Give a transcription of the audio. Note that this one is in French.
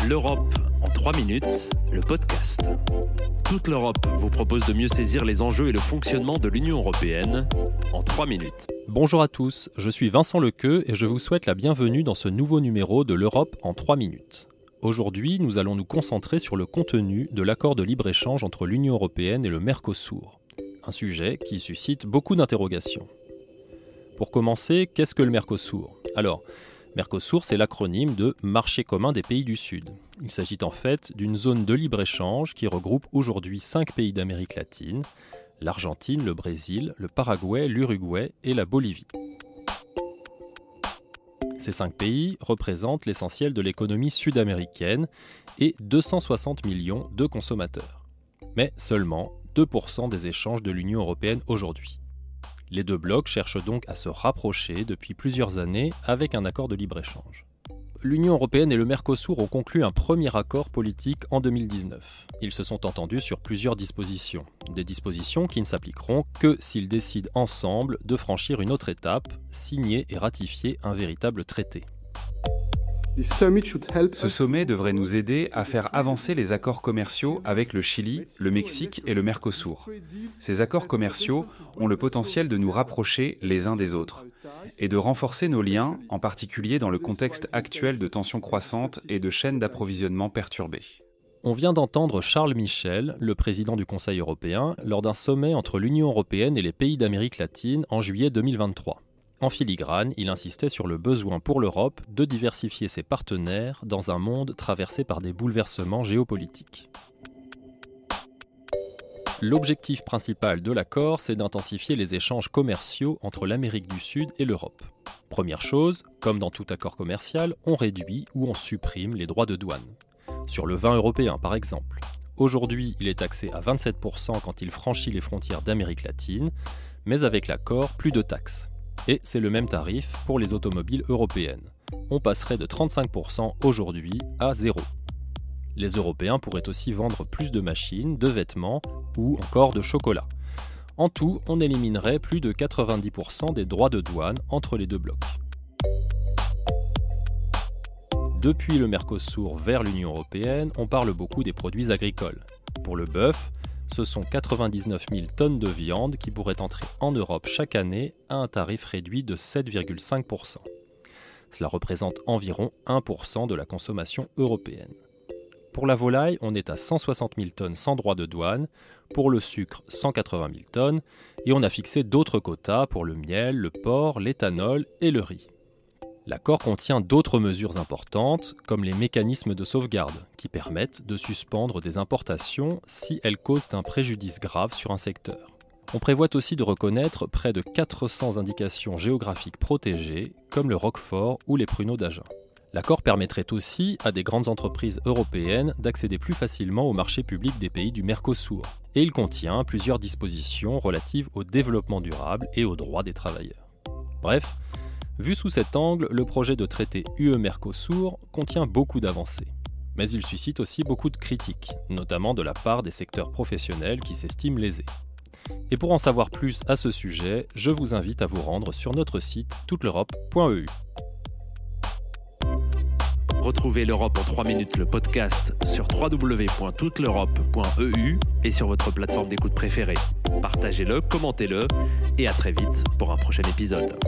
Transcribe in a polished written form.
L'Europe en 3 minutes, le podcast. Toute l'Europe vous propose de mieux saisir les enjeux et le fonctionnement de l'Union européenne en 3 minutes. Bonjour à tous, je suis Vincent Lequeux et je vous souhaite la bienvenue dans ce nouveau numéro de l'Europe en 3 minutes. Aujourd'hui, nous allons nous concentrer sur le contenu de l'accord de libre-échange entre l'Union européenne et le Mercosur, un sujet qui suscite beaucoup d'interrogations. Pour commencer, qu'est-ce que le Mercosur ? Alors, Mercosur, c'est l'acronyme de Marché commun des pays du Sud. Il s'agit en fait d'une zone de libre-échange qui regroupe aujourd'hui 5 pays d'Amérique latine, l'Argentine, le Brésil, le Paraguay, l'Uruguay et la Bolivie. Ces 5 pays représentent l'essentiel de l'économie sud-américaine et 260 millions de consommateurs. Mais seulement 2% des échanges de l'Union européenne aujourd'hui. Les deux blocs cherchent donc à se rapprocher depuis plusieurs années avec un accord de libre-échange. L'Union européenne et le Mercosur ont conclu un premier accord politique en 2019. Ils se sont entendus sur plusieurs dispositions. Des dispositions qui ne s'appliqueront que s'ils décident ensemble de franchir une autre étape, signer et ratifier un véritable traité. Ce sommet devrait nous aider à faire avancer les accords commerciaux avec le Chili, le Mexique et le Mercosur. Ces accords commerciaux ont le potentiel de nous rapprocher les uns des autres et de renforcer nos liens, en particulier dans le contexte actuel de tensions croissantes et de chaînes d'approvisionnement perturbées. On vient d'entendre Charles Michel, le président du Conseil européen, lors d'un sommet entre l'Union européenne et les pays d'Amérique latine en juillet 2023. En filigrane, il insistait sur le besoin pour l'Europe de diversifier ses partenaires dans un monde traversé par des bouleversements géopolitiques. L'objectif principal de l'accord, c'est d'intensifier les échanges commerciaux entre l'Amérique du Sud et l'Europe. Première chose, comme dans tout accord commercial, on réduit ou on supprime les droits de douane. Sur le vin européen, par exemple. Aujourd'hui, il est taxé à 27% quand il franchit les frontières d'Amérique latine, mais avec l'accord, plus de taxes. Et c'est le même tarif pour les automobiles européennes. On passerait de 35% aujourd'hui à 0. Les Européens pourraient aussi vendre plus de machines, de vêtements ou encore de chocolat. En tout, on éliminerait plus de 90% des droits de douane entre les deux blocs. Depuis le Mercosur vers l'Union européenne, on parle beaucoup des produits agricoles. Pour le bœuf, ce sont 99 000 tonnes de viande qui pourraient entrer en Europe chaque année à un tarif réduit de 7,5%. Cela représente environ 1% de la consommation européenne. Pour la volaille, on est à 160 000 tonnes sans droit de douane, pour le sucre 180 000 tonnes, et on a fixé d'autres quotas pour le miel, le porc, l'éthanol et le riz. L'accord contient d'autres mesures importantes, comme les mécanismes de sauvegarde, qui permettent de suspendre des importations si elles causent un préjudice grave sur un secteur. On prévoit aussi de reconnaître près de 400 indications géographiques protégées, comme le roquefort ou les pruneaux d'Agen. L'accord permettrait aussi à des grandes entreprises européennes d'accéder plus facilement au marché public des pays du Mercosur. Et il contient plusieurs dispositions relatives au développement durable et aux droits des travailleurs. Bref, vu sous cet angle, le projet de traité UE-Mercosur contient beaucoup d'avancées. Mais il suscite aussi beaucoup de critiques, notamment de la part des secteurs professionnels qui s'estiment lésés. Et pour en savoir plus à ce sujet, je vous invite à vous rendre sur notre site touteleurope.eu. Retrouvez l'Europe en 3 minutes, le podcast, sur www.touteleurope.eu et sur votre plateforme d'écoute préférée. Partagez-le, commentez-le et à très vite pour un prochain épisode.